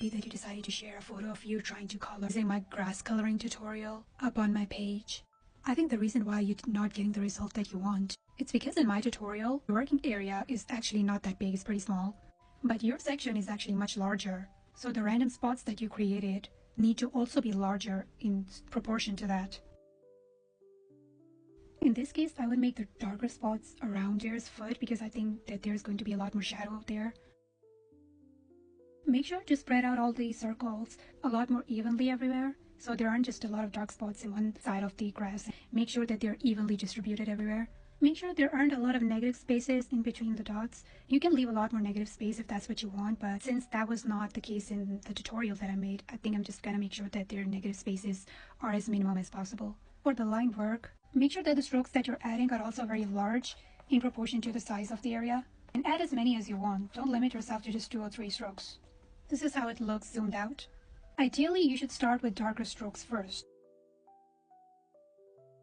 happy that you decided to share a photo of you trying to color using my grass coloring tutorial up on my page. I think the reason why you're not getting the result that you want, it's because in my tutorial, the working area is actually not that big, it's pretty small. But your section is actually much larger. So the random spots that you created need to also be larger in proportion to that. In this case, I would make the darker spots around Deer's foot because I think that there's going to be a lot more shadow out there. Make sure to spread out all the circles a lot more evenly everywhere, so there aren't just a lot of dark spots in one side of the grass. Make sure that they're evenly distributed everywhere. Make sure there aren't a lot of negative spaces in between the dots. You can leave a lot more negative space if that's what you want, but since that was not the case in the tutorial that I made, I think I'm just gonna make sure that their negative spaces are as minimum as possible. For the line work, make sure that the strokes that you're adding are also very large in proportion to the size of the area. And add as many as you want. Don't limit yourself to just 2 or 3 strokes. This is how it looks zoomed out. Ideally, you should start with darker strokes first.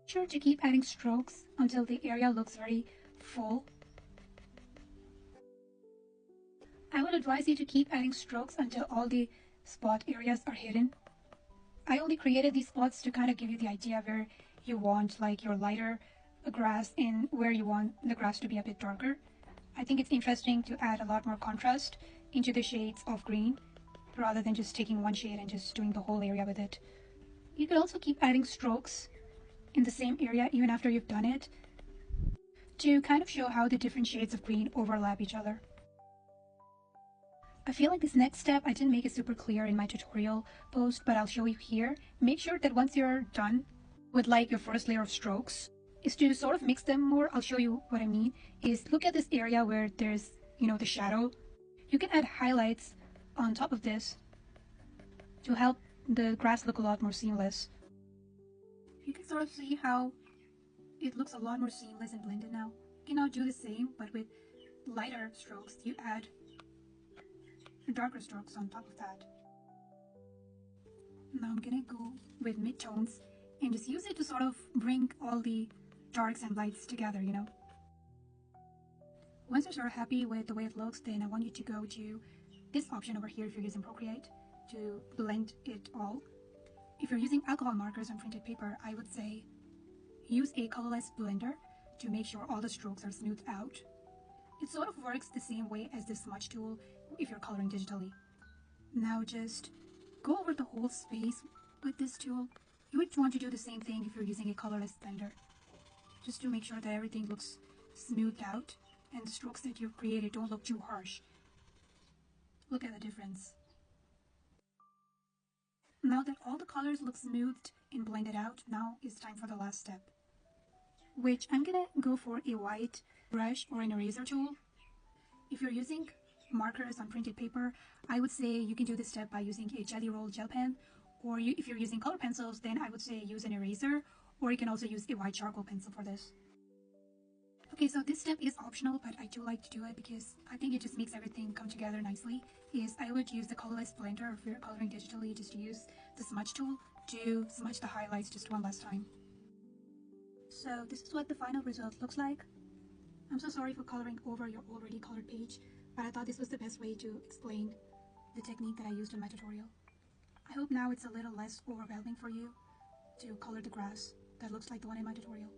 Make sure to keep adding strokes until the area looks very full. I would advise you to keep adding strokes until all the spot areas are hidden. I only created these spots to kind of give you the idea where you want like your lighter grass and where you want the grass to be a bit darker. I think it's interesting to add a lot more contrast into the shades of green rather than just taking one shade and just doing the whole area with it. You could also keep adding strokes in the same area even after you've done it to kind of show how the different shades of green overlap each other. I feel like this next step I didn't make it super clear in my tutorial post, but I'll show you here. Make sure that once you're done with like your first layer of strokes is to sort of mix them more. I'll show you what I mean is look at this area where there's, the shadow. You can add highlights on top of this to help the grass look a lot more seamless. You can sort of see how it looks a lot more seamless and blended now. You can now do the same, but with lighter strokes. You add darker strokes on top of that. Now I'm gonna go with mid-tones and just use it to sort of bring all the darks and lights together, Once you're sort of happy with the way it looks, then I want you to go to this option over here if you're using Procreate to blend it all. If you're using alcohol markers on printed paper, I would say use a colorless blender to make sure all the strokes are smoothed out. It sort of works the same way as the smudge tool if you're coloring digitally. Now just go over the whole space with this tool. You would want to do the same thing if you're using a colorless blender, just to make sure that everything looks smoothed out and the strokes that you've created don't look too harsh. Look at the difference. Now that all the colors look smoothed and blended out, now it's time for the last step, which I'm gonna go for a white brush or an eraser tool. If you're using markers on printed paper, I would say you can do this step by using a jelly roll gel pen, or if you're using color pencils, then I would say use an eraser, or you can also use a white charcoal pencil for this. Okay, so this step is optional, but I do like to do it because I think it just makes everything come together nicely. I would use the colorless blender if you're coloring digitally, just to use the smudge tool to smudge the highlights just one last time. So this is what the final result looks like. I'm so sorry for coloring over your already colored page, but I thought this was the best way to explain the technique that I used in my tutorial. I hope now it's a little less overwhelming for you to color the grass that looks like the one in my tutorial.